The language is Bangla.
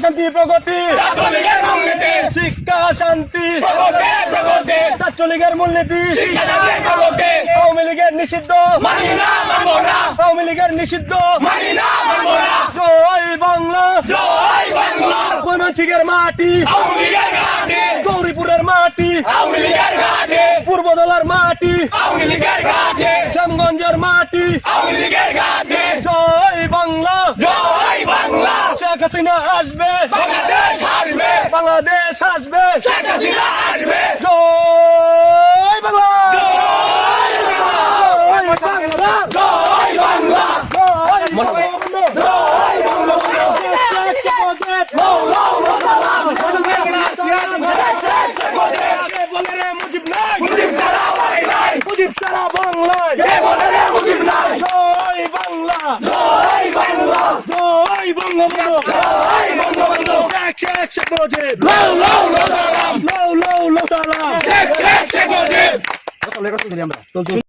শান্তি প্রগতি শিক্ষা শান্তি ছাত্রলীগের মূলনীতি আওয়ামী লীগের নিষিদ্ধ আওয়ামী লীগের নিষিদ্ধ জয় বাংলা ময়মনসিংহের মাটি গৌরীপুরের মাটি পূর্বদলার মাটি শ্যামগঞ্জের মাটি জয় বাংলা শেখ হাসিনা আসবে বাংলাদেশ আসবে জয় বাংলা মুজিব সারা বাংলায় জয় বাংলা জয় বঙ্গবন্ধু শেখ মুজিব লাউ সালাম